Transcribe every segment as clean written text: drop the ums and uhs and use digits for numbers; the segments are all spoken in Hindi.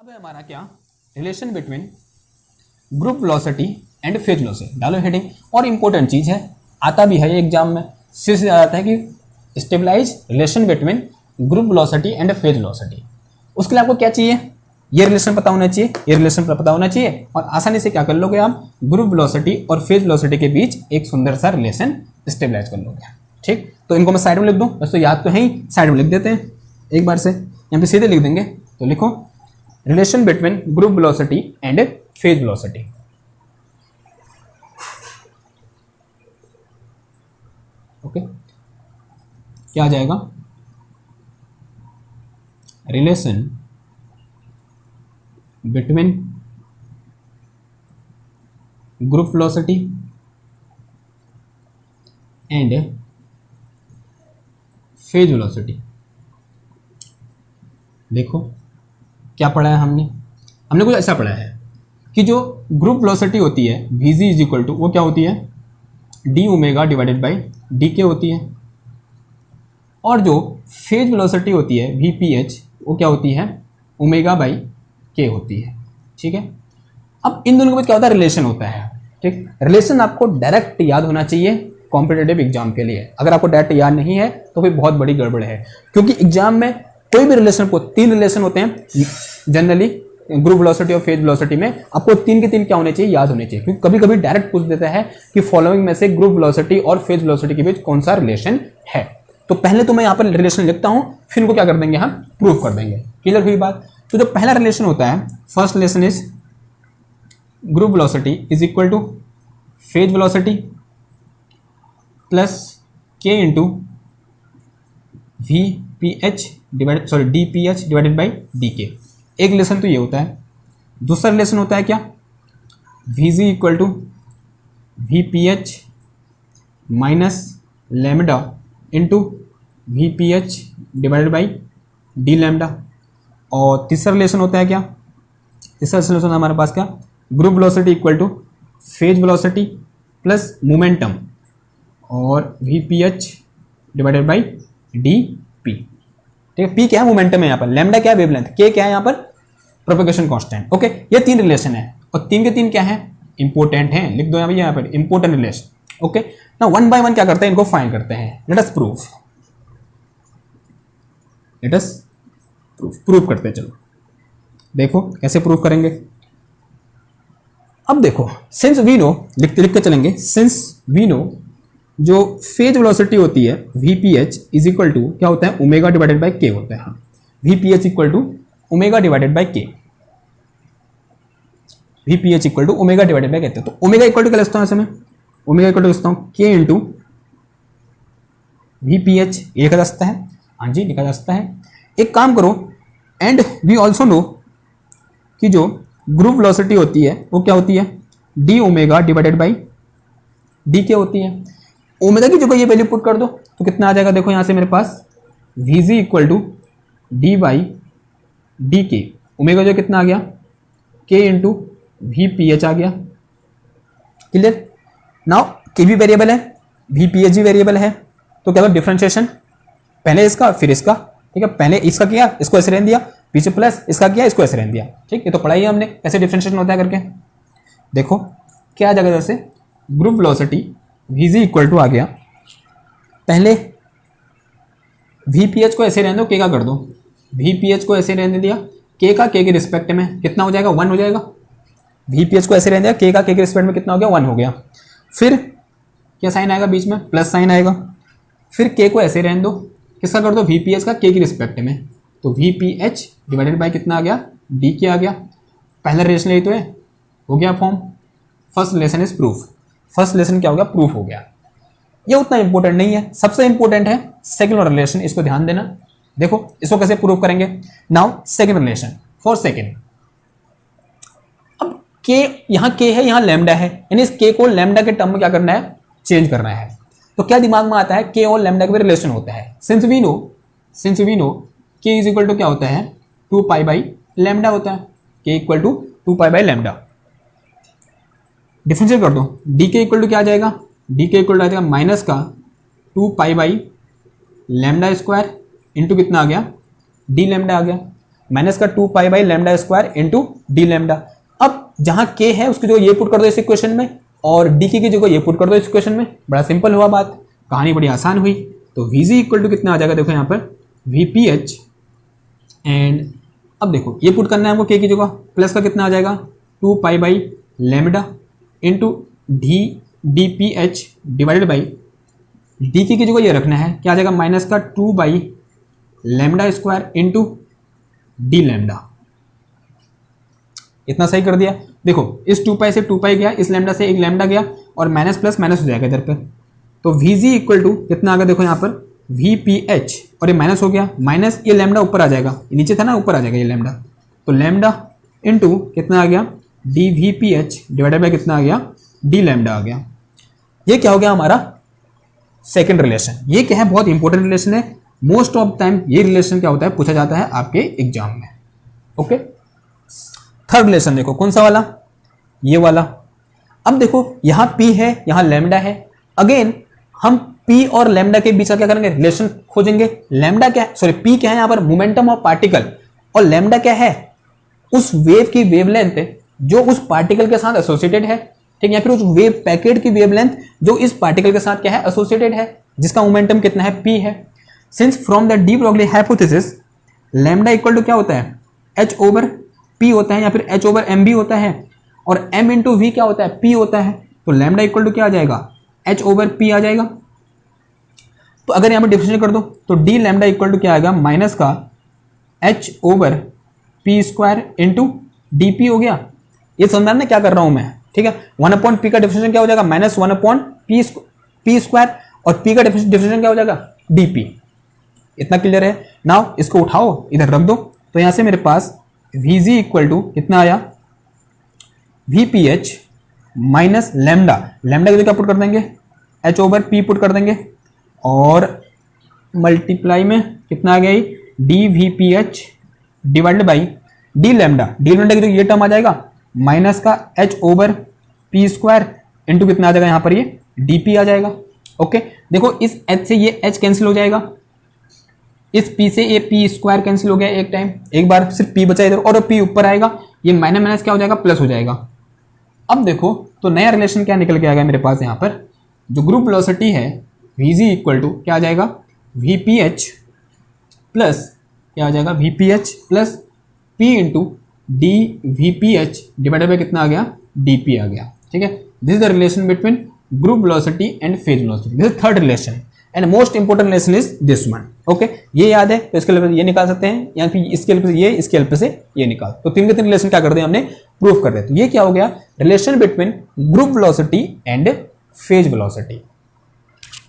अब है हमारा क्या relation between group velocity and phase velocity. डालो हेडिंग। और इंपॉर्टेंट चीज है, आता भी है एग्जाम में, सिर से आता है कि stabilise relation between group velocity and phase velocity. उसके लिए आपको क्या चाहिए, ये रिलेशन पता होना चाहिए, ये रिलेशन पता होना चाहिए, और आसानी से क्या कर लोगे आप, ग्रुप वेलोसिटी और फेज वेलोसिटी के बीच एक सुंदर सा रिलेशन स्टेबलाइज कर लोगे। ठीक, तो इनको मैं साइड में लिख दूं, बस तो याद तो है ही, साइड में लिख देते हैं एक बार से, यहाँ पे सीधे लिख देंगे। तो लिखो relation between group velocity and phase velocity. Okay, क्या आ जाएगा, relation between group velocity and phase velocity. देखो क्या पढ़ा है हमने कुछ ऐसा पढ़ा है कि जो ग्रुप वेलोसिटी होती है vg इज इक्वल टू, वो क्या होती है, D omega divided by d के होती है, और जो फेज वेलोसिटी होती है vph वो क्या होती है, ओमेगा बाई के होती है। ठीक है, अब इन दोनों के बीच क्या होता है, रिलेशन होता है। ठीक, रिलेशन आपको डायरेक्ट याद होना चाहिए कॉम्पिटेटिव एग्जाम के लिए। अगर आपको डायरेक्ट याद नहीं है तो फिर बहुत बड़ी गड़बड़ है, क्योंकि एग्जाम में कोई भी रिलेशन को, तीन रिलेशन होते हैं जनरली ग्रुप वेलोसिटी और फेज वेलोसिटी में, आपको तीन के तीन क्या होने चाहिए, याद होने चाहिए। क्योंकि कभी कभी डायरेक्ट पूछ देता है कि फॉलोइंग में से ग्रुप वेलोसिटी और फेज वेलोसिटी के बीच कौन सा रिलेशन है। तो पहले तो मैं यहाँ पर रिलेशन लिखता हूँ, फिर इनको क्या कर देंगे, हम प्रूव कर देंगे। क्लियर हुई बात। तो जो पहला रिलेशन होता है, first relation is group velocity is equal to phase velocity plus k into V P H divided, sorry d p H divided by d k. एक रिलेशन तो ये होता है। दूसरा रिलेशन होता है क्या, V ji equal to V P H minus lambda into V P H divided by D lambda. और तीसरा रिलेशन होता है क्या, तीसरा रिलेशन हमारे पास क्या, group velocity equal to phase velocity plus momentum और v P H divided by D p. ठीक है, पी क्या है, मोमेंटम है यहाँ पर, लैम्डा क्या है, वेवलेंथ, के क्या है यहाँ पर, प्रोपेगेशन कांस्टेंट। ओके, ये तीन रिलेशन है, और तीन के तीन क्या है, इंपॉर्टेंट है, लिख दो यहाँ पर इंपॉर्टेंट रिलेशन। ओके, ना वन बाय वन क्या करते हैं, इनको फाइंड करते हैं। Let us proof, let us proof करते हैं। चलो देखो कैसे प्रूफ करेंगे। अब देखो, सिंस वी नो, लिखते लिखते चलेंगे, सिंस वी नो जो फेज वेलोसिटी होती है vph इज इक्वल टू क्या होता है, ओमेगा डिवाइडेड बाई के होता है। हाँ, vph equal to omega divided by K, vph equal to omega divided by कहते हैं। तो ओमेगा इक्वल टू क्या लिखता हूं ऐसे में, ओमेगा इक्वल टू लिखता हूं के इंटू vph, ये लिखा जा सकता है, हाँ जी लिखा जा सकता है। एक काम करो, एंड वी ऑल्सो नो कि जो ग्रुप वेलोसिटी होती है वो क्या होती है, D omega divided by d के होती है। ओमेगा की जगह ये वैल्यू पुट कर दो तो कितना आ जाएगा, देखो यहां से मेरे पास v ji equal to d by d k, omega जो कितना आ गया, k into V P h आ गया। क्लियर। नाउ के भी वेरिएबल है, वी पी एच भी वेरिएबल है, तो क्या डिफरेंशिएशन, पहले इसका फिर इसका। ठीक है, पहले इसका किया, इसको ऐसे रहने दिया, पीछे प्लस इसका किया, इसको ऐसे रहने दिया। ठीक, ये तो पढ़ाई है हमने कैसे डिफरेंशिएशन होता है करके। देखो क्या आ जाएगा, जैसे group velocity vg equal to आ गया, पहले vph को ऐसे रहने दो, k का कर दो, vph को ऐसे रहने दिया, k का k के रिस्पेक्ट में कितना हो जाएगा, 1 हो जाएगा। vph को ऐसे रहने दिया, k का k के रिस्पेक्ट में कितना हो गया, 1 हो गया। फिर क्या साइन आएगा बीच में, प्लस साइन आएगा। फिर k को ऐसे रहने दो, किसका कर दो, vph का k के रिस्पेक्ट में, तो vph डिवाइडेड बाई कितना आ गया, dk आ गया। पहला रिलेशन यही तो है, हो गया form. First relation is proof, first relation क्या हो गया, प्रूफ हो गया। ये उतना इंपॉर्टेंट नहीं है, सबसे इंपॉर्टेंट है सेकंड रिलेशन, इसको ध्यान देना। देखो इसको कैसे प्रूफ करेंगे। Now second relation for second, अब के यहां के है, यहां लैम्डा है, यानी इस के को लैम्डा के टर्म में क्या करना है, चेंज करना है। तो क्या दिमाग में आता है, के और लैम्डा के भी रिलेशन होता है। सिंस वी नो के इज इक्वल टू क्या होता है, 2 पाई बाई लैम्डा होता है, K equal to 2 pi by lambda. Differentiate कर दो, डी के इक्वल टू क्या आ जाएगा, डी के इक्वल टू आ जाएगा माइनस का 2 pi by lambda square into कितना आ गया, डी लैम्डा आ गया। माइनस का 2 pi by lambda square into D lambda. अब जहां के है उसकी जगह ये पुट कर दो इस इक्वेशन में, और डी की जगह ये पुट कर दो इस इक्वेशन में। बड़ा सिंपल हुआ बात, कहानी बड़ी आसान हुई। तो वीजी इक्वल टू कितना आ जाएगा, देखो यहाँ पर वीपीएच, एंड अब देखो ये पुट करना है हमको के की जगह, प्लस का कितना आ जाएगा 2 pi by lambda into D p H divided by D की जगह ये रखना है, क्या आ जाएगा माइनस का 2 by lambda square into D lambda. इतना सही कर दिया। देखो इस 2 पाई से 2 पाई गया, इस लैम्डा से एक लैम्डा गया, और माइनस प्लस माइनस हो जाएगा इधर पर। तो वीजी इक्वल टू कितना आ गया, देखो यहाँ पर वी पी एच, और ये माइनस हो गया, माइनस ये लैम्डा ऊपर आ जाएगा, नीचे था ना ऊपर आ जाएगा ये लैम्डा, तो लैम्डा इंटू कितना आ गया D V P H divided by कितना आ गया डी लैम्डा आ गया। ये क्या हो गया हमारा सेकंड रिलेशन। ये क्या है, बहुत इंपॉर्टेंट रिलेशन है। मोस्ट ऑफ टाइम ये रिलेशन क्या होता है, पूछा जाता है आपके एग्जाम में। ओके, थर्ड रिलेशन देखो कौन सा वाला, ये वाला। अब देखो यहां P है, यहां लैम्डा है। अगेन हम P और लैम्डा के बीच का क्या करेंगे, रिलेशन खोजेंगे। लैम्डा क्या है, सॉरी P क्या है यहाँ पर, मोमेंटम ऑफ पार्टिकल, और लैम्डा क्या है, उस वेव की वेवलेंथ जो उस पार्टिकल के साथ एसोसिएटेड है, ठीक है, या फिर उस वेव पैकेट की वेवलेंथ जो इस पार्टिकल के साथ क्या है एसोसिएटेड है, जिसका मोमेंटम कितना है P है। Since from the de Broglie hypothesis lambda equal to क्या होता है H ओवर P होता है, या फिर H ओवर M भी होता है, और M इंटू V क्या होता है P होता है। तो लैम्डा इक्वल टू क्या आ जाएगा H ओवर P आ जाएगा। तो अगर यहाँ पर डिफरेंशिएट कर दो तो डी लैम्डा इक्वल टू क्या आएगा, माइनस का H over P square into D P हो गया। ये समझना ना क्या कर रहा हूं मैं, ठीक है। 1/P का डिफरेंशिएशन क्या हो जाएगा, माइनस 1/P स्क्वायर, और P का डिफरेंशिएशन क्या हो जाएगा dP। इतना क्लियर है। नाउ इसको उठाओ इधर रख दो, तो यहां से मेरे पास Vg इक्वल टू कितना आया VPH माइनस लैम्डा, लैम्डा की जगह पुट कर देंगे H ओवर P पुट कर देंगे, और मल्टीप्लाई में कितना आ गया DVPH divided by D lambda, D lambda की जगह ये टर्म आ जाएगा माइनस का H over P square into कितना आ जाएगा यहाँ पर ये dP आ जाएगा। ओके, देखो इस H से ये H कैंसिल हो जाएगा, इस P से ये P स्क्वायर कैंसिल हो गया एक टाइम, एक बार सिर्फ P बचा इधर, और P ऊपर आएगा, ये माइनस माइनस क्या हो जाएगा प्लस हो जाएगा। अब देखो तो नया रिलेशन क्या निकल के आएगा मेरे पास, यहाँ पर जो ग्रुप वेलोसिटी है Vg इक्वल टू क्या आ जाएगा VPH प्लस क्या आ जाएगा VPH plus P into D VPH divided by कितना आ गया dP आ गया, ठीक है। This is the relation between group velocity and phase velocity. This is third relation and most important relation is this one. Okay, ये याद है तो इसके हेल्प से ये निकाल सकते हैं, या फिर इसके हेल्प से ये, इसके हेल्प से ये निकाल। तो तीन के तीन रिलेशन क्या कर दिए हमने, प्रूफ कर दिया। तो ये क्या हो गया, relation between group velocity and phase velocity.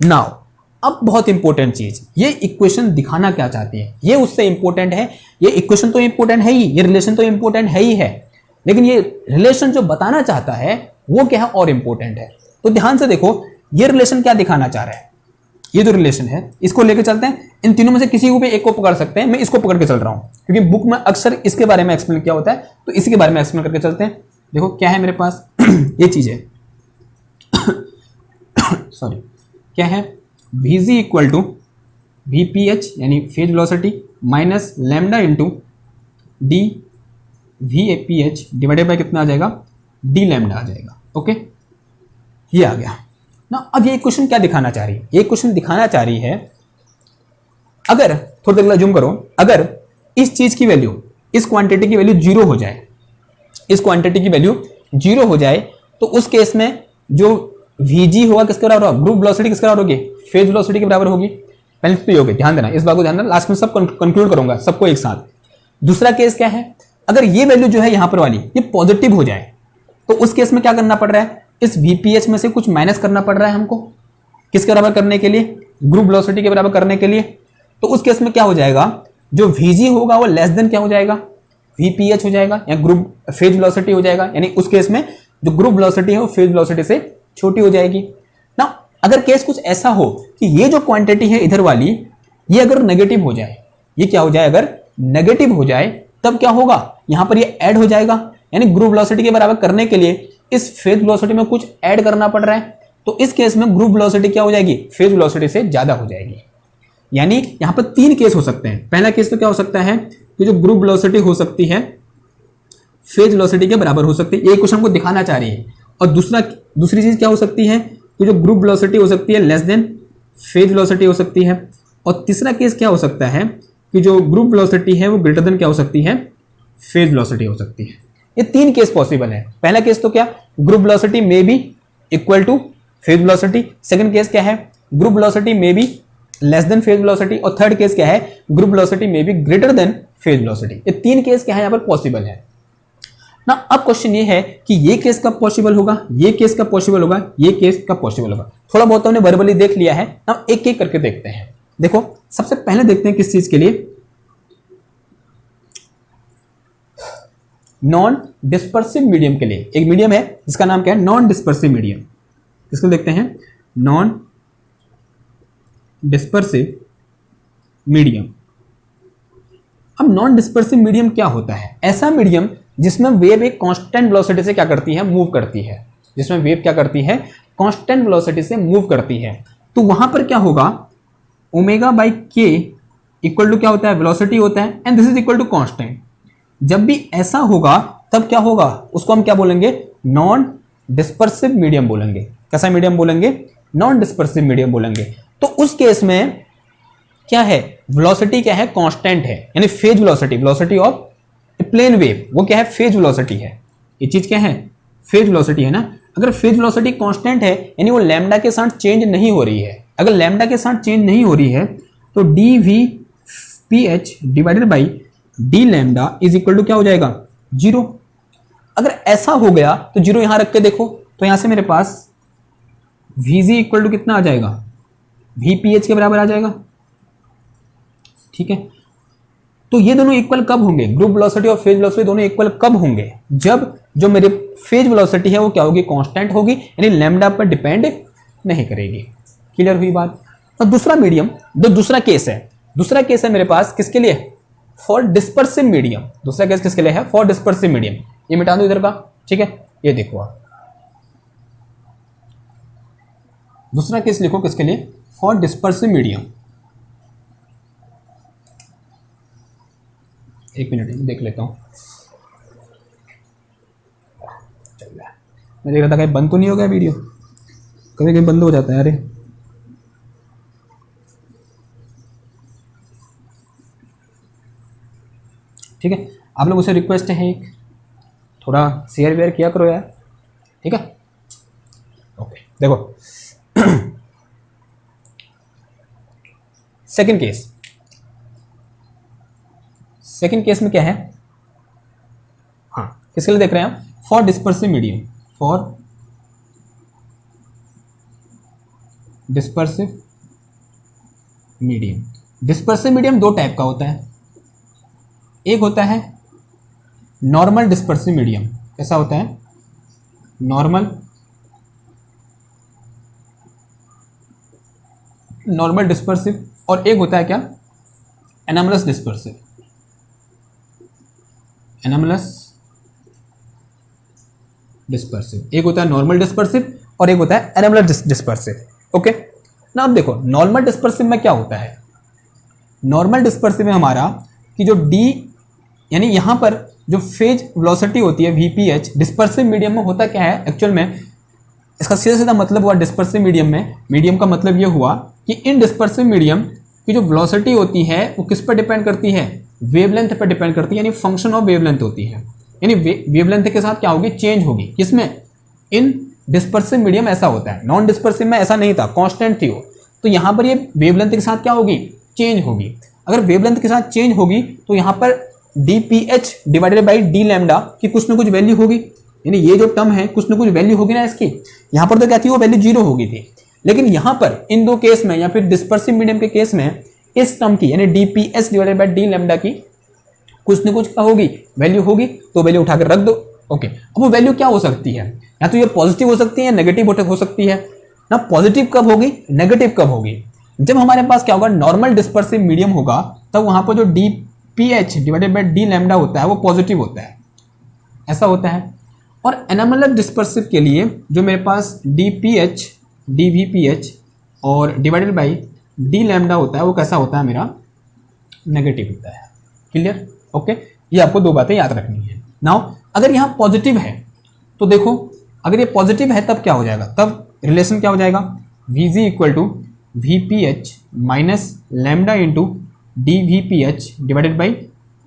Now अब बहुत इंपॉर्टेंट चीज, ये इक्वेशन दिखाना क्या चाहती है, ये उससे इंपॉर्टेंट है। ये इक्वेशन तो इंपॉर्टेंट है ही, ये रिलेशन तो इंपॉर्टेंट है ही है, लेकिन ये रिलेशन जो बताना चाहता है वो क्या है और इंपॉर्टेंट है। तो ध्यान से देखो ये रिलेशन क्या दिखाना चाह रहा है। ये जो रिलेशन है इसको लेकर चलते हैं, इन तीनों में से किसी को भी एक को पकड़ सकते हैं, मैं इसको पकड़ के चल रहा हूं क्योंकि बुक में अक्सर इसके बारे में एक्सप्लेन किया होता है, तो इसी के बारे में एक्सप्लेन करके चलते हैं। देखो क्या है मेरे पास ये चीज है सॉरी, क्या है Vg इक्वल टू VPH यानी phase velocity minus lambda into D VPH divided by कितना आ जाएगा डी लैम्डा आ जाएगा। ओके, ये आ गया ना। अब ये क्वेश्चन क्या दिखाना चाह रही है, ये क्वेश्चन दिखाना चाह रही है, अगर थोड़ा देर जूम करो, अगर इस चीज की वैल्यू, इस क्वांटिटी की वैल्यू जीरो हो जाए, इस क्वांटिटी की वैल्यू जीरो हो जाए, तो उस केस में जो Vg होगा किसके बराबर होगा, ग्रुप वेलोसिटी किसके बराबर होगी, फेज वेलोसिटी के बराबर होगी। पहले तो ये होगी, ध्यान देना, इस बात को ध्यान देना, लास्ट में सब कंक्लूड करूंगा सबको एक साथ। दूसरा केस क्या है, अगर ये वैल्यू जो है यहां पर वाली ये पॉजिटिव हो जाए, तो उस केस में क्या करना पड़ रहा है, इस VPH में से कुछ माइनस करना पड़ रहा है हमको, किसके बराबर करने के लिए, ग्रुप वेलोसिटी के बराबर करने के लिए। तो उस केस में क्या हो जाएगा, जो Vg होगा वो लेस देन क्या हो जाएगा, VPH हो जाएगा, या ग्रुप फेज वेलोसिटी हो जाएगा, यानी उस केस में जो ग्रुप वेलोसिटी है वो फेज वेलोसिटी से छोटी हो जाएगी ना। अगर केस कुछ ऐसा हो कि ये जो क्वांटिटी है इधर वाली ये अगर नेगेटिव हो जाए, ये क्या हो जाए, अगर नेगेटिव हो जाए तब क्या होगा, यहां पर ये ऐड हो जाएगा, यानी ग्रुप वेलोसिटी के बराबर करने के लिए इस फेज वेलोसिटी में कुछ ऐड करना पड़ रहा है। तो इस केस में ग्रुप वेलोसिटी क्या हो जाएगी, फेज वेलोसिटी से ज्यादा हो जाएगी। यानी यहां पर तीन केस हो सकते हैं। पहला केस तो क्या हो सकता है कि जो ग्रुप वेलोसिटी हो सकती है फेज वेलोसिटी के बराबर हो सकती है, ये क्वेश्चन हमको दिखाना चाह रही है। और दूसरी चीज क्या हो सकती है कि जो ग्रुप वेलोसिटी हो सकती है लेस देन फेज वेलोसिटी हो सकती है। और तीसरा केस क्या हो सकता है कि जो ग्रुप वेलोसिटी है वो ग्रेटर देन क्या हो सकती है, फेज वेलोसिटी हो सकती है। ये 3 केस पॉसिबल है। पहला केस तो क्या, group velocity may be equal to phase velocity. Second case क्या है, group velocity may be less than phase velocity. और थर्ड केस क्या है, group velocity may be greater than phase velocity. ये 3 केस क्या है यहाँ पर पॉसिबल है ना। अब क्वेश्चन ये है कि ये केस कब पॉसिबल होगा, ये केस कब पॉसिबल होगा, ये केस कब पॉसिबल होगा। थोड़ा बहुत हमने वर्बली देख लिया है, अब एक एक करके देखते हैं। देखो सबसे पहले देखते हैं किस चीज के लिए, नॉन डिस्पर्सिव मीडियम के लिए। एक मीडियम है जिसका नाम क्या है, नॉन डिस्पर्सिव मीडियम। किसको देखते हैं, नॉन डिस्पर्सिव मीडियम। अब नॉन डिस्पर्सिव मीडियम क्या होता है, ऐसा मीडियम जिसमें वेव एक कांस्टेंट वेलोसिटी से क्या करती है, मूव करती है। जिसमें वेव क्या करती है, कांस्टेंट वेलोसिटी से मूव करती है। तो वहां पर क्या होगा, omega by K equal to क्या होता है, वेलोसिटी होता है, and this is equal to constant. जब भी ऐसा होगा तब क्या होगा, उसको हम क्या बोलेंगे, नॉन डिस्पर्सिव मीडियम बोलेंगे। कैसा मीडियम बोलेंगे, नॉन डिस्पर्सिव मीडियम बोलेंगे। तो उस केस में क्या है, वेलोसिटी क्या है, कांस्टेंट है, यानी phase velocity, velocity of a plane wave वो क्या है, फेज वेलोसिटी है। ये चीज क्या है, फेज वेलोसिटी है ना। अगर फेज वेलोसिटी कांस्टेंट है यानी वो लैम्डा के साथ चेंज नहीं हो रही है। अगर लैम्डा के साथ चेंज नहीं हो रही है तो D V P H divided by D lambda is equal to क्या हो जाएगा, 0। अगर ऐसा हो गया तो 0 यहां रख के देखो, तो यहां से मेरे पास वीजी इक्वल टू कितना आ जाएगा, वी पी एच के बराबर आ जाएगा। ठीक है, तो ये दोनों इक्वल कब होंगे, ग्रुप वेलोसिटी और फेज वेलोसिटी दोनों इक्वल कब होंगे, जब जो मेरे फेज वेलोसिटी है वो क्या होगी, कांस्टेंट होगी, यानी लैम्डा पर डिपेंड नहीं करेगी। क्लियर हुई बात। तो दूसरा मीडियम, दूसरा केस है मेरे पास किसके लिए, फॉर डिस्पर्सिव मीडियम। दूसरा केस किसके लिए है, फॉर डिस्पर्सिव मीडियम। ये मिटा दो इधर का, ठीक है, ये देखो आप दूसरा केस लिखो किसके लिए, फॉर डिस्पर्सिव मीडियम। एक मिनट देख लेता हूं, चल रहा है। मैं देख रहा था कहीं बंद तो नहीं हो गया वीडियो, कभी कभी बंद हो जाता है। अरे ठीक है, आप लोगों से रिक्वेस्ट है एक, थोड़ा शेयर वेयर किया करो यार, ठीक है। ओके देखो सेकंड केस में क्या है, हाँ किसके लिए देख रहे हैं आप, for dispersive medium, for dispersive medium. Dispersive medium 2 type का होता है, एक होता है नॉर्मल डिस्पर्सिव मीडियम। कैसा होता है, नॉर्मल डिस्पर्सिव, और एक होता है क्या, एनामलस डिस्पर्सिव। एक होता है नॉर्मल डिस्पर्सिव और एक होता है एनामलस डिस्पर्सिव। ओके ना, अब देखो नॉर्मल डिस्पर्सिव में क्या होता है, नॉर्मल डिस्पर्सिव में हमारा कि जो डी यानी यहां पर जो फेज वेलोसिटी होती है वीपीएच, डिस्पर्सिव मीडियम में होता क्या है एक्चुअल में, इसका सीधा सीधा मतलब हुआ डिस्पर्सिव मीडियम में, मीडियम का मतलब ये हुआ कि इन डिस्पर्सिव मीडियम की जो वेलोसिटी होती है वो किस पर डिपेंड करती है, वेवलेंथ पर डिपेंड करती है, यानी फंक्शन ऑफ वेवलेंथ होती है। यानी वेवलेंथ के साथ क्या होगी, चेंज होगी। किसमें, इन डिस्पर्सिव मीडियम ऐसा होता है, नॉन डिस्पर्सिव में ऐसा नहीं था, कांस्टेंट थी वो। तो यहाँ पर ये वेवलेंथ के साथ क्या होगी, चेंज होगी। अगर वेवलेंथ के साथ चेंज होगी तो यहाँ पर dph divided by D lambda की कुछ ना कुछ वैल्यू होगी, यानी ये जो टर्म है कुछ ना कुछ वैल्यू होगी ना इसकी। यहाँ पर तो क्या थी, वो वैल्यू 0 होगी थी, लेकिन यहाँ पर इन 2 केस में या फिर डिस्पर्सिव मीडियम के केस में इस टर्म की यानी dph divided by D lambda की कुछ ना कुछ क्या होगी, वैल्यू होगी। तो वैल्यू उठाकर रख दो। ओके, अब वो वैल्यू क्या हो सकती है, या तो ये पॉजिटिव हो सकती है या नेगेटिव हो सकती है ना। पॉजिटिव कब होगी, नेगेटिव कब होगी, जब हमारे पास क्या होगा, नॉर्मल डिस्पर्सिव मीडियम होगा, तब वहां पर जो dph divided by D lambda होता है वो पॉजिटिव होता है, ऐसा होता है। और एनामलस डिस्पर्सिव के लिए जो मेरे पास dph dvph और डिवाइडेड बाई डी लैम्डा होता है वो कैसा होता है, मेरा नेगेटिव होता है। क्लियर, ओके, ये आपको दो बातें याद रखनी है। नाउ अगर यहाँ पॉजिटिव है तो देखो, अगर ये पॉजिटिव है तब क्या हो जाएगा, तब रिलेशन क्या हो जाएगा, Vg equal to V P H minus lambda into D V P H divided by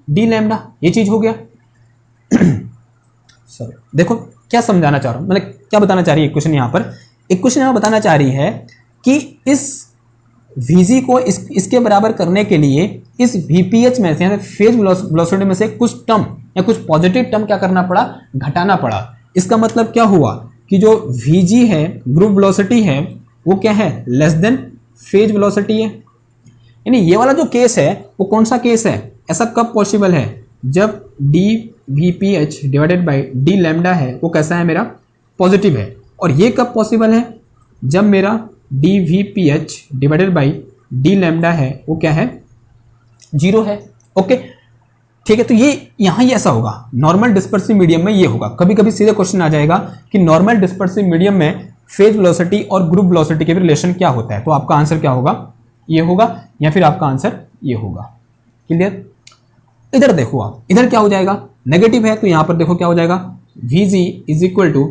D lambda, ये चीज हो गया। सॉरी, देखो क्या समझाना चाह रहा हूँ, मतलब क्या बताना चाह रही है इक्वेशन यहाँ पर, इक्वेशन यहाँ बताना चाह रही है कि इस Vg को इसके बराबर करने के लिए इस VPH में से, फेज वेलोसिटी में से कुछ टर्म या कुछ पॉजिटिव टर्म क्या करना पड़ा, घटाना पड़ा। इसका मतलब क्या हुआ कि जो Vg है, ग्रुप वेलोसिटी है, वो क्या है, लेस देन फेज वेलोसिटी है। यानी ये वाला जो केस है वो कौन सा केस है, ऐसा कब पॉसिबल है, जब dVPH divided by D lambda है वो कैसा है, मेरा पॉजिटिव है। और ये कब पॉसिबल है, जब मेरा dVPH divided by D lambda है वो क्या है, 0 है। ओके ठीक है, तो ये यहाँ ही ऐसा होगा, नॉर्मल डिस्पर्सिव मीडियम में ये होगा। कभी कभी सीधे क्वेश्चन आ जाएगा कि नॉर्मल डिस्पर्सिव मीडियम में फेज वेलोसिटी और ग्रुप वेलोसिटी के भी रिलेशन क्या होता है, तो आपका आंसर क्या होगा, ये होगा, या फिर आपका आंसर ये होगा। क्लियर। इधर देखो आप, इधर क्या हो जाएगा, नेगेटिव है तो यहाँ पर देखो क्या हो जाएगा, Vg is equal to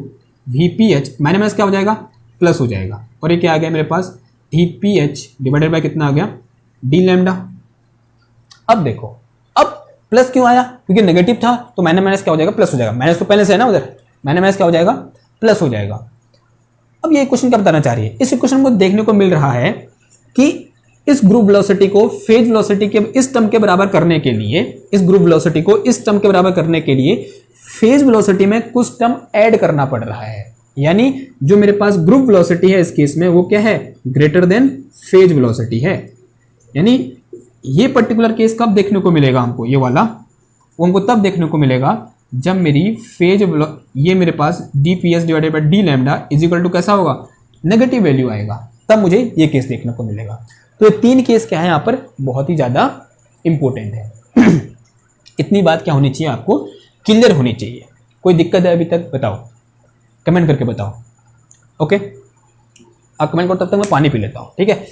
VPH minus क्या हो जाएगा, प्लस हो जाएगा। और ये क्या आ गया मेरे पास, dPH डिवाइडेड बाय कितना आ गया, डी लैम्डा। अब देखो, अब प्लस क्यों आया, क्योंकि नेगेटिव था तो माइनस क्या हो जाएगा, प्लस हो जाएगा। माइनस तो पहले से है ना, उधर माइनस क्या हो जाएगा, प्लस हो जाएगा। अब ये क्वेश्चन क्या बताना चाह रही है, इस क्वेश्चन को देखने को मिल रहा है कि इस ग्रुप वेलोसिटी को फेज वेलोसिटी के इस टर्म के बराबर करने के लिए, इस ग्रुप वेलोसिटी को इस टर्म के बराबर करने के लिए फेज वेलोसिटी में कुछ टर्म ऐड करना पड़ रहा है। यानी जो मेरे पास ग्रुप वेलोसिटी है इस केस में वो क्या है, ग्रेटर देन फेज वेलोसिटी है। यानी ये पर्टिकुलर केस कब देखने को मिलेगा हमको, ये वाला वो हमको तब देखने को मिलेगा जब मेरी फेज ये मेरे पास dPS divided by D lambda is equal to कैसा होगा, नेगेटिव वैल्यू आएगा, तब मुझे ये केस देखने को मिलेगा। तो ये तीन केस क्या है यहाँ पर, बहुत ही ज्यादा इंपॉर्टेंट है। इतनी बात क्या होनी चाहिए, आपको क्लियर होनी चाहिए। कोई दिक्कत है अभी तक, बताओ, कमेंट करके बताओ। ओके, आप कमेंट करो, तब तक मैं पानी पी लेता हूं, ठीक है।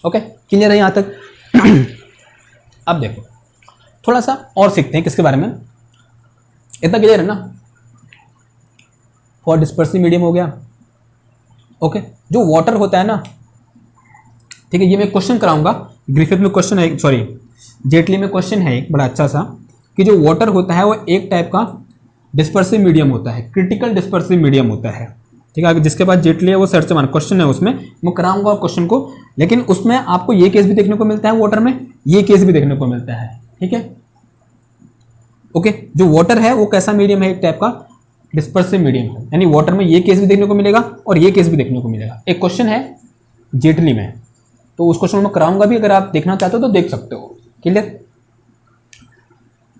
ओके, क्लियर है यहां तक। अब देखो थोड़ा सा और सीखते हैं किसके बारे में, इतना क्लियर है ना। फॉर डिस्पर्सिव मीडियम हो गया। ओके, जो वाटर होता है ना, ठीक है, ये मैं क्वेश्चन कराऊंगा, ग्रिफिथ में क्वेश्चन है, सॉरी जेटली में क्वेश्चन है एक बड़ा अच्छा सा, कि जो वाटर होता है वो एक टाइप का डिस्पर्सिव मीडियम होता है, क्रिटिकल डिस्पर्सिव मीडियम होता है, ठीक है। जिसके पास जेटली है वो सर्च मार क्वेश्चन है, उसमें मैं कराऊंगा क्वेश्चन को, लेकिन उसमें आपको ये केस भी देखने को मिलता है वाटर में, ये केस भी देखने को मिलता है, ठीक है। ओके, जो वाटर है वो कैसा मीडियम है, एक टाइप का डिस्पर्सिव मीडियम है, यानी वाटर में ये केस भी देखने को मिलेगा और ये केस भी देखने को मिलेगा। एक क्वेश्चन है जेटली में, तो उस क्वेश्चन में कराऊंगा भी, अगर आप देखना चाहते हो तो देख सकते हो। क्लियर।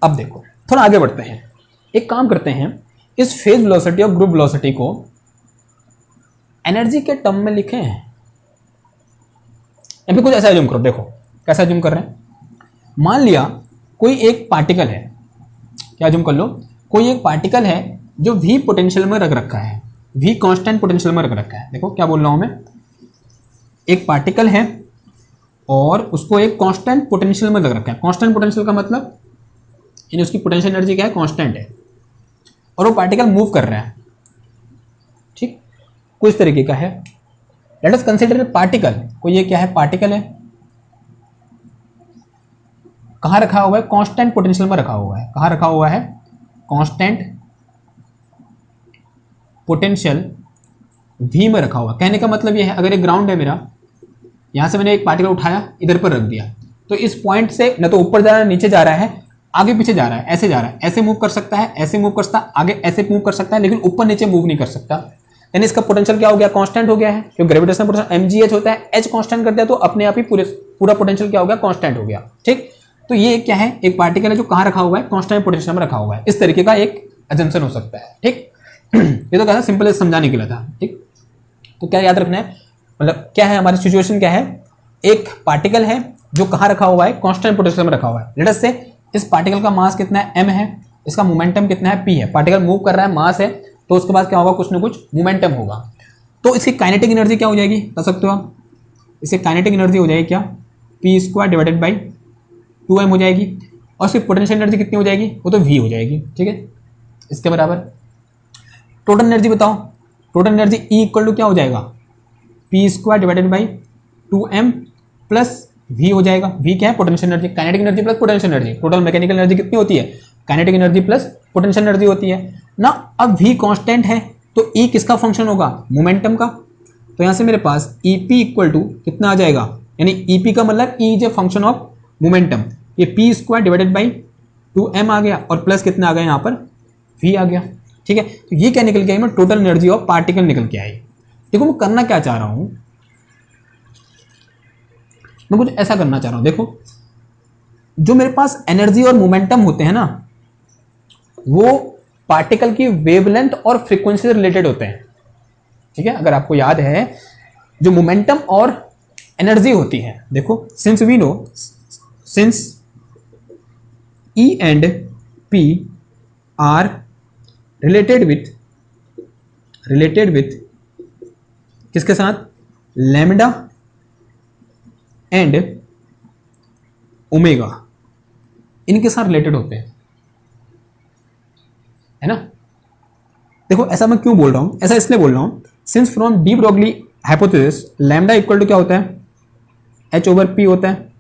अब देखो थोड़ा आगे बढ़ते हैं, एक काम करते हैं, इस फेज वेलोसिटी और ग्रुप वेलोसिटी को एनर्जी के टर्म में लिखें। अभी कुछ ऐसा अज्यूम करो, देखो कैसा अज्यूम कर रहे हैं। मान लिया कोई एक पार्टिकल है, क्या अज्यूम कर लो, कोई एक पार्टिकल है जो V पोटेंशियल में रख रखा है, V कांस्टेंट पोटेंशियल में रख रखा है। देखो क्या बोल रहा हूं मैं, एक पार्टिकल है और उसको एक कांस्टेंट पोटेंशियल में रख रखा है। कांस्टेंट पोटेंशियल का मतलब यानी उसकी पोटेंशियल एनर्जी क्या है, कांस्टेंट है, और वो पार्टिकल मूव कर रहा है, ठीक, कुछ तरीके का है। लेट अस कंसीडर पार्टिकल, कोई ये क्या है, पार्टिकल है, कहाँ रखा हुआ है, कांस्टेंट पोटेंशियल में रखा हुआ है। कहाँ रखा हुआ है, कांस्टेंट पोटेंशियल V में रखा हुआ। कहने का मतलब ये है, अगर एक ग्राउंड है मेरा, यहां से मैंने एक पार्टिकल उठाया इधर पर रख दिया, तो इस पॉइंट से न तो ऊपर जा रहा है, नीचे जा रहा है, आगे पीछे जा रहा है, ऐसे जा रहा है, ऐसे मूव कर सकता है, ऐसे मूव कर सकता है, आगे ऐसे मूव कर सकता है, लेकिन ऊपर नीचे मूव नहीं कर सकता। यानी इसका पोटेंशियल क्या हो गया, कांस्टेंट हो गया है, क्योंकि ग्रेविटेशनल पोटेंशियल mgh होता है, h कांस्टेंट कर दिया तो अपने आप ही पूरा पोटेंशियल क्या हो गया, कांस्टेंट हो गया, ठीक। तो ये क्या है, एक पार्टिकल है जो कहाँ रखा हुआ है, कांस्टेंट पोटेंशियल में रखा हुआ है। इस तरीके का एक अजम्पशन हो सकता है, ठीक। ये तो कैसा सिंपल समझाने के लिए था, ठीक। तो क्या याद रखना है, मतलब क्या है हमारी सिचुएशन, क्या है, एक पार्टिकल है जो कहाँ रखा हुआ है, कांस्टेंट पोटेंशियल में रखा हुआ है। लेट अस से इस पार्टिकल का मास कितना है, m है, इसका मोमेंटम कितना है, p है। पार्टिकल मूव कर रहा है, मास है, तो उसके बाद क्या होगा, कुछ ना कुछ मोमेंटम होगा। तो इसकी काइनेटिक एनर्जी क्या हो जाएगी, बता सकते हो आप? इसकी काइनेटिक एनर्जी हो जाएगी क्या, p² डिवाइडेड बाई 2m हो जाएगी। और इसकी पोटेंशियल एनर्जी कितनी हो जाएगी, वो तो v हो जाएगी, ठीक है, इसके बराबर। टोटल एनर्जी बताओ, total energy E equal to क्या हो जाएगा, p² divided by 2m plus v हो जाएगा। v क्या है, potential energy, kinetic energy plus potential energy. Total mechanical energy कितनी होती है, kinetic energy plus potential energy होती है ना। अब v कांस्टेंट है तो E किसका फंक्शन होगा, मोमेंटम का। तो यहाँ से मेरे पास EP इक्वल टू कितना आ जाएगा, यानी EP का मतलब E is a function of momentum. ये p² डिवाइडेड बाई 2m आ गया और प्लस कितना आ गया यहाँ पर, v आ गया, ठीक है। तो ये क्या निकल के आई, मैं टोटल एनर्जी ऑफ पार्टिकल निकल के आई। देखो मैं करना क्या चाह रहा हूँ, मैं कुछ ऐसा करना चाह रहा हूँ। देखो जो मेरे पास एनर्जी और मोमेंटम होते हैं ना, वो पार्टिकल की वेवलेंथ और फ्रीक्वेंसी से रिलेटेड होते हैं, ठीक है। अगर आपको याद है, जो मोमेंटम और एनर्जी होती है, देखो since we know, since E and P are related with किसके साथ, लैम्डा एंड ओमेगा, इनके साथ रिलेटेड होते हैं, है ना। देखो ऐसा मैं क्यों बोल रहा हूं, ऐसा इसलिए बोल रहा हूं, since from de Broglie hypothesis lambda equal to क्या होता है, h/p होता है।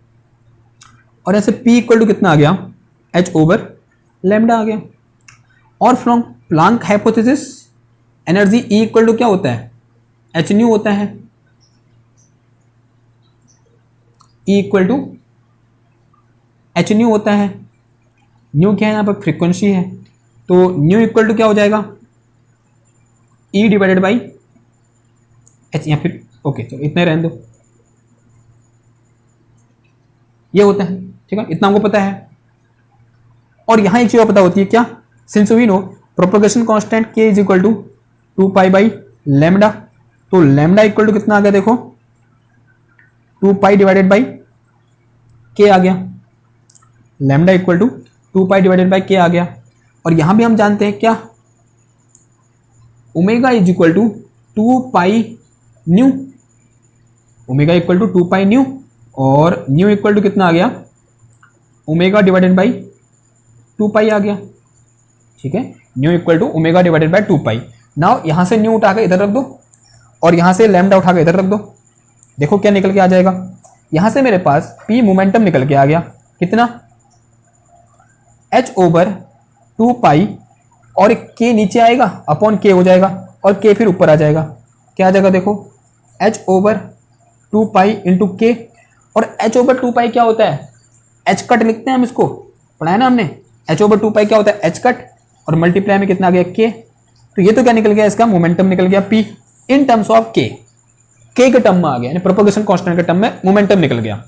और ऐसे p इक्वल टू कितना आ गया, h/लैम्डा आ गया। और from Planck hypothesis energy E equal to क्या होता है, h न्यू होता है। E equal to h nu होता है। न्यू क्या है यहाँ पर, फ्रीक्वेंसी है, तो न्यू इक्वल टू क्या हो जाएगा, E डिवाइडेड बाई h, या फिर ओके चलो इतना रहने दो, ये होता है, ठीक है, इतना हमको पता है। और यहां एक चीज पता होती है क्या, since we know propagation constant k is equal to 2 by lambda. तो लैम्डा इक्वल टू कितना आ गया, देखो 2 डिवाइडेड बाई k आ गया। Lambda equal to 2 divided by k आ गया। और यहां भी हम जानते हैं क्या, omega is equal to 2 nu, omega equal to 2 nu, और न्यू इक्वल टू कितना आ गया, ओमेगा डिवाइडेड बाई 2 आ गया, ठीक है। Nu equal to omega divided by 2 now यहां से न्यू उठा के इधर रख दो और यहां से लैम्डा उठा के इधर रख दो। देखो क्या निकल के आ जाएगा, यहां से मेरे पास p मोमेंटम निकल के आ गया, कितना, h/2 और k नीचे आएगा अपॉन k हो जाएगा और k फिर ऊपर आ जाएगा, क्या आ जाएगा, देखो h/2 इंटू k। और h/2 क्या होता है, h कट लिखते हैं हम, इसको पढ़ाया ना हमने, h/2 क्या होता है, h कट, और मल्टीप्लाई में कितना आ गया, k। तो ये तो क्या निकल गया, इसका मोमेंटम निकल गया p in terms of k के टर्म में आ गया, यानी प्रोपगेशन कांस्टेंट के टर्म में मोमेंटम निकल गया।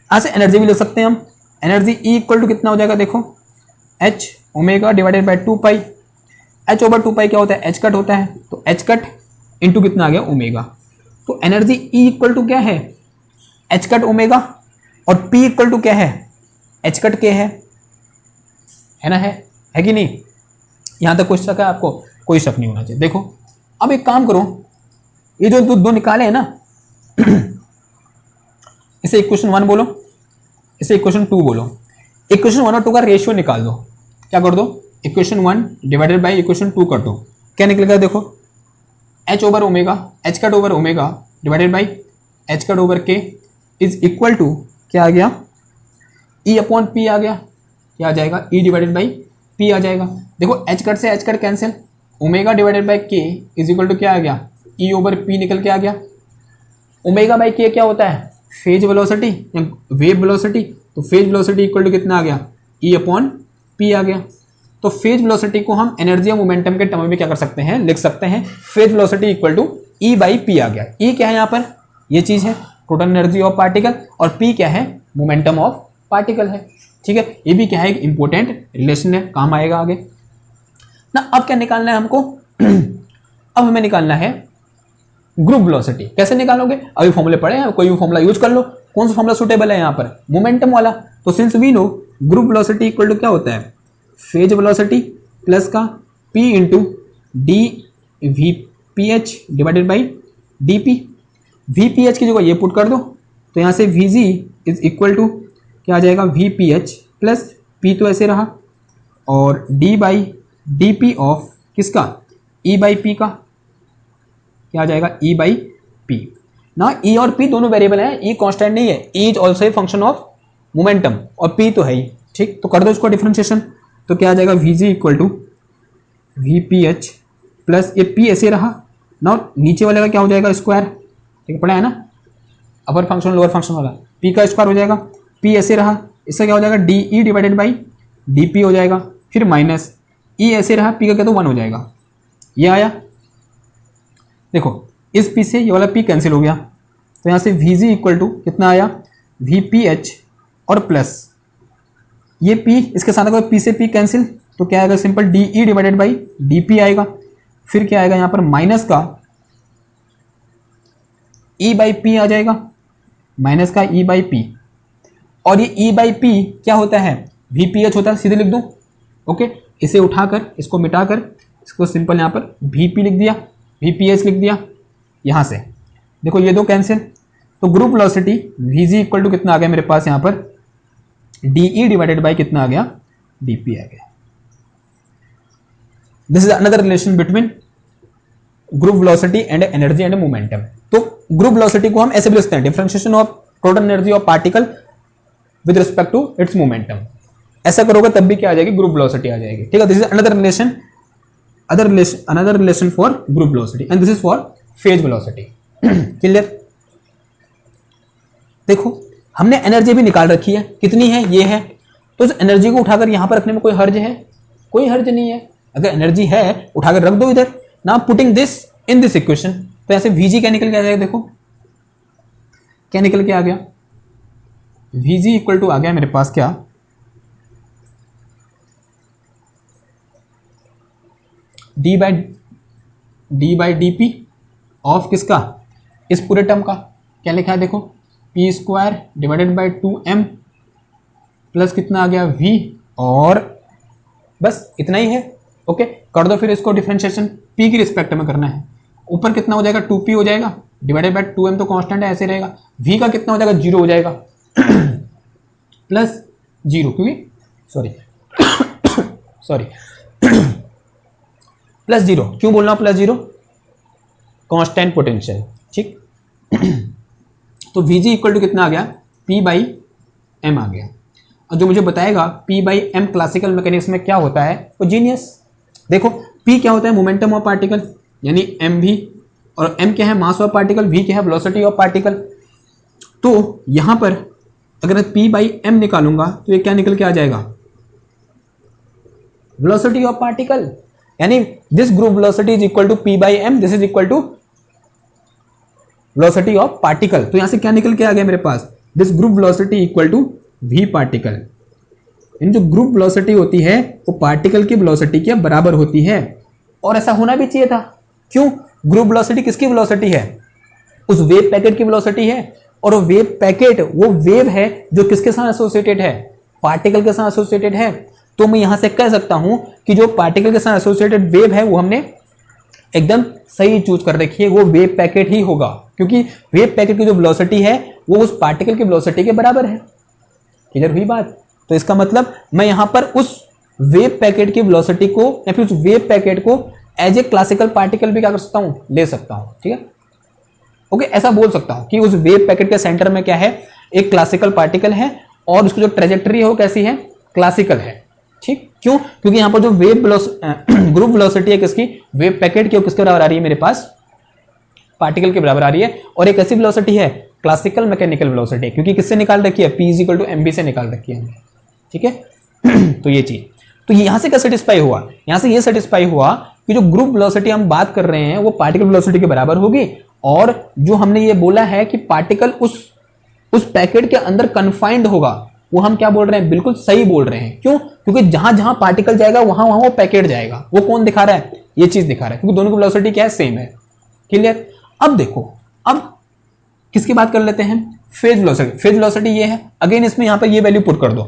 आज से एनर्जी भी ले सकते हैं हम, एनर्जी E इक्वल टू कितना हो जाएगा, देखो h omega divided by 2 h/2 क्या होता है, h कट होता है, तो h कट इंटू कितना आ गया, ओमेगा। तो एनर्जी E इक्वल टू क्या है, h कट ओमेगा, और P इक्वल टू क्या है, h कट k है ना, है कि नहीं। यहां तक कुछ शक है आपको, कोई शक नहीं होना चाहिए। देखो अब एक काम करो, ये जो दो निकाले हैं ना, इसे इक्वेशन 1 बोलो, इसे इक्वेशन 2 बोलो। इक्वेशन 1 और 2 का रेशियो निकाल दो, क्या कर दो, इक्वेशन 1 डिवाइडेड बाई इक्वेशन 2 कर दो, क्या निकलेगा, देखो h/ओमेगा, h cut over omega divided by h cut over k is equal to क्या आ गया, E अपॉन P आ गया, क्या आ जाएगा, E डिवाइडेड बाई P आ जाएगा। देखो h कट से h cut cancel, omega divided by k is equal to क्या आ गया, E ओवर P निकल के आ गया। ओमेगा बाई k क्या होता है, फेज वेलोसिटी या वेव वेलोसिटी, तो फेज वेलोसिटी इक्वल टू कितना आ गया, E अपॉन P आ गया। तो फेज वेलोसिटी को हम एनर्जी और मोमेंटम के टर्म में क्या कर सकते हैं, लिख सकते हैं, phase velocity equal to E by P आ गया। E क्या है यहाँ पर, ये चीज है टोटल एनर्जी ऑफ पार्टिकल, और P क्या है, मोमेंटम ऑफ पार्टिकल है, ठीक है। ये भी क्या है, एक इंपॉर्टेंट रिलेशन है, काम आएगा आगे ना। अब क्या निकालना है हमको, अब हमें निकालना है ग्रुप वेलोसिटी। कैसे निकालोगे, अभी फॉर्मूले पढ़े हैं, कोई भी फॉर्मूला यूज कर लो। कौन सा फॉर्मूला सुटेबल है यहाँ पर, मोमेंटम वाला। तो since we know group velocity equal to क्या होता है, फेज वेलोसिटी प्लस का p into D V P H divided by D P. V P H की जगह ये पुट कर दो, तो यहाँ से V G is equal to क्या आ जाएगा, V P H plus P तो ऐसे रहा, और D by D P of किसका, ई बाई पी का, क्या आ जाएगा, ई बाई पी ना। ई और पी दोनों वेरिएबल हैं, ई कांस्टेंट नहीं है, E is also a function of momentum और पी तो है ही। ठीक, तो कर दो इसको डिफरेंशिएशन, तो क्या आ जाएगा, V ji equal to V P H plus ये पी ऐसे रहा ना, नीचे वाले का क्या हो जाएगा, स्क्वायर। ठीक है, पढ़ा है ना, अपर फंक्शन लोअर फंक्शन वाला, पी का स्क्वायर हो जाएगा, पी ऐसे रहा, इसका क्या हो जाएगा, D E divided by D P हो जाएगा, फिर माइनस ई ऐसे रहा, पी का क्या तो 1 हो जाएगा। ये आया, देखो इस पी से ये वाला पी कैंसिल हो गया, तो यहाँ से वी जी इक्वल टू कितना आया, वी पी एच और प्लस ये पी, इसके साथ अगर पी से पी कैंसिल तो क्या आएगा, simple D E divided by D P आएगा, फिर क्या आएगा यहाँ पर माइनस का ई बाई पी आ जाएगा, माइनस का ई बाई पी, और ये ई बाई पी क्या होता है, वी पी एच होता है, सीधे लिख दो। ओके, इसे उठाकर इसको मिटाकर इसको सिंपल यहाँ पर वी पी लिख दिया, वी पी एच लिख दिया। यहाँ से देखो ये दो कैंसिल, तो group velocity V ji equal to कितना आ गया मेरे पास, यहाँ पर डी ई डिवाइडेड बाई कितना आ गया, डी पी आ गया। This is another relation between group velocity and energy and momentum. तो ग्रुप वेलोसिटी को हम ऐसे भी लिखते हैं, differentiation of total energy of particle with respect to its momentum. ऐसा करोगे तब भी क्या आ जाएगी, ग्रुप वेलोसिटी आ जाएगी। ठीक है, this is another relation, another relation for group velocity and this is for phase velocity. Clear? देखो हमने एनर्जी भी निकाल रखी है, कितनी है, ये है, तो इस एनर्जी को उठाकर यहां पर रखने में कोई हर्ज है, कोई हर्ज नहीं है। अगर एनर्जी है उठाकर रख दो इधर। Now putting this in this equation, तो ऐसे वीजी क्या निकल के आ जाएगा, देखो क्या निकल के आ गया, वीजी इक्वल टू आ गया मेरे पास क्या, D by D P of किसका, इस पूरे टर्म का क्या लिखा है, देखो P square divided by 2m plus कितना आ गया v, और बस इतना ही है। ओके, कर दो फिर इसको डिफरेंशिएशन, p की रिस्पेक्ट में करना है। ऊपर कितना हो जाएगा, 2p हो जाएगा डिवाइडेड बाई 2m तो कांस्टेंट है, ऐसे रहेगा। v का कितना हो जाएगा, 0 हो जाएगा प्लस 0, क्योंकि सॉरी प्लस 0 क्यों बोल रहा हूं, प्लस 0 कांस्टेंट पोटेंशियल। ठीक तो Vg इक्वल टू कितना आ गया, P बाई एम आ गया। और जो मुझे बताएगा P by M classical mechanics में क्या होता है वो जीनियस। देखो P क्या होता है, मोमेंटम ऑफ पार्टिकल, यानी एम भी, और m क्या है, मास ऑफ पार्टिकल, v क्या है, वेलोसिटी ऑफ पार्टिकल। तो यहां पर अगर P बाई एम निकालूंगा तो ये क्या निकल के आ जाएगा, वेलोसिटी ऑफ पार्टिकल, यानी this group velocity is equal to P by m, this is equal to velocity of particle. तो यहां से क्या निकल के आ गया मेरे पास, this group velocity equal to v particle. इन जो ग्रुप वेलोसिटी होती है वो पार्टिकल की वेलोसिटी के बराबर होती है, और ऐसा होना भी चाहिए था। क्यों, ग्रुप वेलोसिटी किसकी वेलोसिटी है, उस वेव पैकेट की वेलोसिटी है, और वो वेव पैकेट वो वेव है जो किसके साथ एसोसिएटेड है, पार्टिकल के साथ एसोसिएटेड है। तो मैं यहां से कह सकता हूं कि जो पार्टिकल के साथ एसोसिएटेड वेव है वो हमने एकदम सही चूज कर रखी है, वो वेव पैकेट ही होगा, क्योंकि वेव पैकेट की जो वेलोसिटी है वो उस पार्टिकल की वेलोसिटी के बराबर है। क्लियर हुई बात? तो इसका मतलब मैं यहां पर उस वेव पैकेट की वेलोसिटी को या फिर उस वेव पैकेट को एज ए क्लासिकल पार्टिकल भी क्या कर सकता हूं, ले सकता हूं। ठीक है, ओके, ऐसा बोल सकता हूं कि उस वेव पैकेट के सेंटर में क्या है, एक क्लासिकल पार्टिकल है, और उसकी जो ट्रेजेक्टरी है वो कैसी है, क्लासिकल है। ठीक, क्यों, क्योंकि यहां पर जो वेव ग्रुप वेलोसिटी है किसकी, वेव पैकेट की, किसके बराबर आ रही है मेरे पास, पार्टिकल के बराबर आ रही है, और एक ऐसी वेलोसिटी है क्लासिकल मैकेनिकल वेलोसिटी, क्योंकि किससे निकाल रखी है, P is equal to mv से निकाल रखी है। ठीक है तो ये चीज, तो यहां से क्या सेटिस्फाई हुआ, यहां से ये सेटिस्फाई हुआ कि जो ग्रुप वेलोसिटी हम बात कर रहे हैं वो पार्टिकल वेलोसिटी के बराबर होगी, और जो हमने ये बोला है कि पार्टिकल उस पैकेट के अंदर कन्फाइंड होगा, वो हम क्या बोल रहे हैं, बिल्कुल सही बोल रहे हैं। क्यों, क्योंकि जहां जहां पार्टिकल जाएगा वहां वहां वो पैकेट जाएगा। वो कौन दिखा रहा है, ये चीज दिखा रहा है, क्योंकि दोनों की वेलोसिटी क्या है, सेम है। क्लियर? अब देखो, अब किसकी बात कर लेते हैं, फेज वेलोसिटी। फेज वेलोसिटी ये है, अगेन इसमें यहां पर ये वैल्यू पुट कर दो,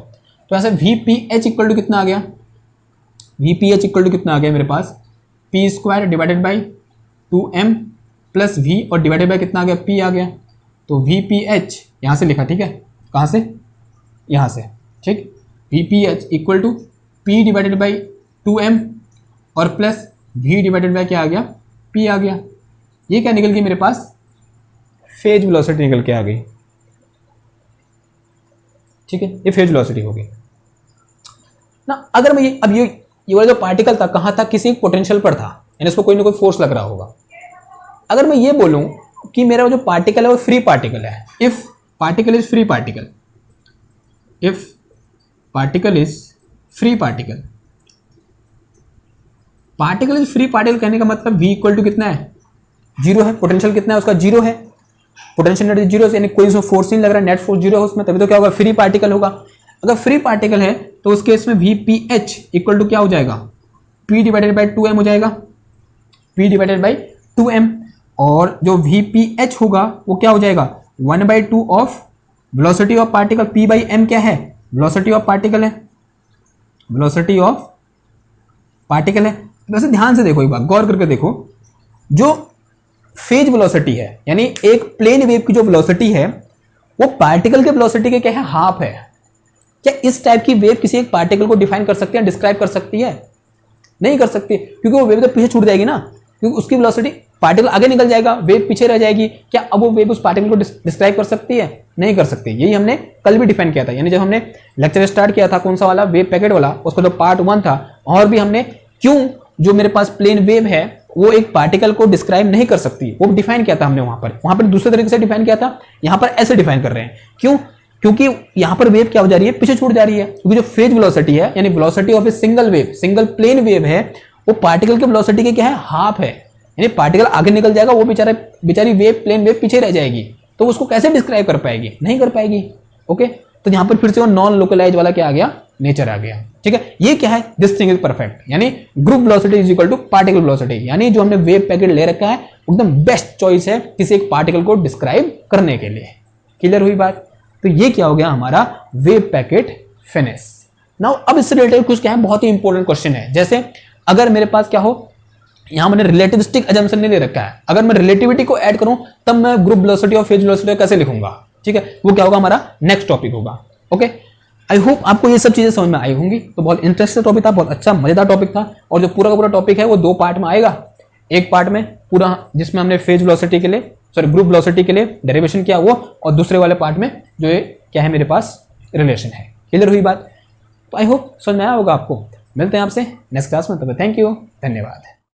तो ऐसे v P H equal to कितना आ गया, v P H equal to कितना आ गया मेरे पास, p square divided by 2m plus v और डिवाइडेड बाई कितना आ गया, पी आ गया। तो वी पी एच यहाँ से लिखा, ठीक है, कहाँ से, यहाँ से, ठीक। V P H equal to P divided by 2m और प्लस वी डिवाइडेड बाई क्या आ गया, पी आ गया। ये क्या निकल गई मेरे पास, फेज वेलोसिटी निकल के आ गई, ठीक है, ये फेज वेलोसिटी हो गई ना। अगर मैं ये वाला जो पार्टिकल था कहाँ था, किसी एक पोटेंशियल पर था, यानी इसको कोई ना कोई फोर्स लग रहा होगा। अगर मैं ये बोलूं कि मेरा जो पार्टिकल है वो फ्री पार्टिकल है, if particle is free particle, if particle is free particle, particle is free particle कहने का मतलब v इक्वल टू कितना है, जीरो है। पोटेंशियल कितना है उसका, जीरो है। पोटेंशियल नेट जीरो, यानी कोई उसमें फोर्स नहीं लग रहा, नेट फोर्स जीरो है उसमें, तभी तो क्या होगा, फ्री पार्टिकल होगा। अगर फ्री पार्टिकल है तो उस केस में V P H equal to क्या हो जाएगा, p डिवाइडेड बाई 2m हो जाएगा, p डिवाइडेड बाई 2m। और जो वी पी एच होगा वो क्या हो जाएगा, 1/2 of velocity of particle, p by m क्या है, वेलोसिटी ऑफ पार्टिकल है, वेलोसिटी ऑफ पार्टिकल है। वैसे ध्यान से देखो, एक बार गौर करके देखो, जो फेज वेलोसिटी है यानी एक प्लेन वेव की जो वेलोसिटी है वो पार्टिकल के वेलोसिटी के क्या है, हाफ है। क्या इस टाइप की वेव किसी एक पार्टिकल को डिफाइन कर सकती है, डिस्क्राइब कर सकती है? नहीं कर सकती, क्योंकि वो वेव तो पीछे छूट जाएगी ना, क्योंकि उसकी वेलोसिटी, पार्टिकल आगे निकल जाएगा, वेव पीछे रह जाएगी। क्या अब वो वेव उस पार्टिकल को डिस्क्राइब कर सकती है? नहीं कर सकती। यही हमने कल भी डिफाइन किया था, यानी जब हमने लेक्चर स्टार्ट किया था कौन सा वाला, वेव पैकेट वाला, उसका जो पार्ट 1 था, और भी हमने क्यों जो मेरे पास प्लेन वेव है वो एक पार्टिकल को डिस्क्राइब नहीं कर सकती, वो डिफाइन किया था हमने। वहां पर दूसरे तरीके से डिफाइन किया था, यहां पर ऐसे डिफाइन कर रहे हैं। क्यों? क्योंकि यहां पर वेव क्या हो जा रही है, पीछे छूट जा रही है, क्योंकि जो फेज वेलोसिटी है यानी velocity of a single wave, single plane wave है, वो पार्टिकल के वेलोसिटी के क्या है, हाफ है। यानी पार्टिकल आगे निकल जाएगा, वो बेचारी वेव, प्लेन वेव पीछे रह जाएगी, तो उसको कैसे डिस्क्राइब कर पाएगी? नहीं कर पाएगी। ओके, तो यहां पर फिर से वो नॉन लोकलाइज वाला क्या आ गया, नेचर आ गया। ठीक है, ये क्या है, दिस थिंग इज परफेक्ट, यानी group velocity is equal to particle velocity, यानी जो हमने वेव पैकेट ले रखा है एकदम बेस्ट चॉइस है किसी एक पार्टिकल को डिस्क्राइब करने के लिए। क्लियर हुई बात? तो ये क्या हो गया हमारा वेव पैकेट फिनिश। नाउ अब इससे रिलेटेड कुछ क्या है, बहुत ही इंपॉर्टेंट क्वेश्चन है। जैसे अगर मेरे पास क्या हो, यहां मैंने रिलेटिविस्टिक अजम्पशन नहीं ले रखा है, अगर मैं रिलेटिविटी को ऐड करूं तब मैं ग्रुप वेलोसिटी और फेज वेलोसिटी कैसे लिखूंगा? ठीक है, वो क्या होगा, हमारा नेक्स्ट टॉपिक होगा। ओके, आई होप आपको ये सब चीजें समझ में आई होंगी। तो बहुत इंटरेस्टिंग टॉपिक था, बहुत अच्छा मजेदार टॉपिक था, और जो पूरा का पूरा टॉपिक है वो 2 पार्ट में आएगा। एक पार्ट में पूरा जिसमें हमने फेज वेलोसिटी के लिए, सॉरी ग्रुप वेलोसिटी के लिए डेरिवेशन किया वो, और दूसरे वाले पार्ट में जो ये क्या है मेरे पास रिलेशन है। क्लियर हुई बात? तो आई होप समझ में आया होगा आपको। मिलते हैं आपसे नेक्स्ट क्लास में, तब थैंक यू, धन्यवाद।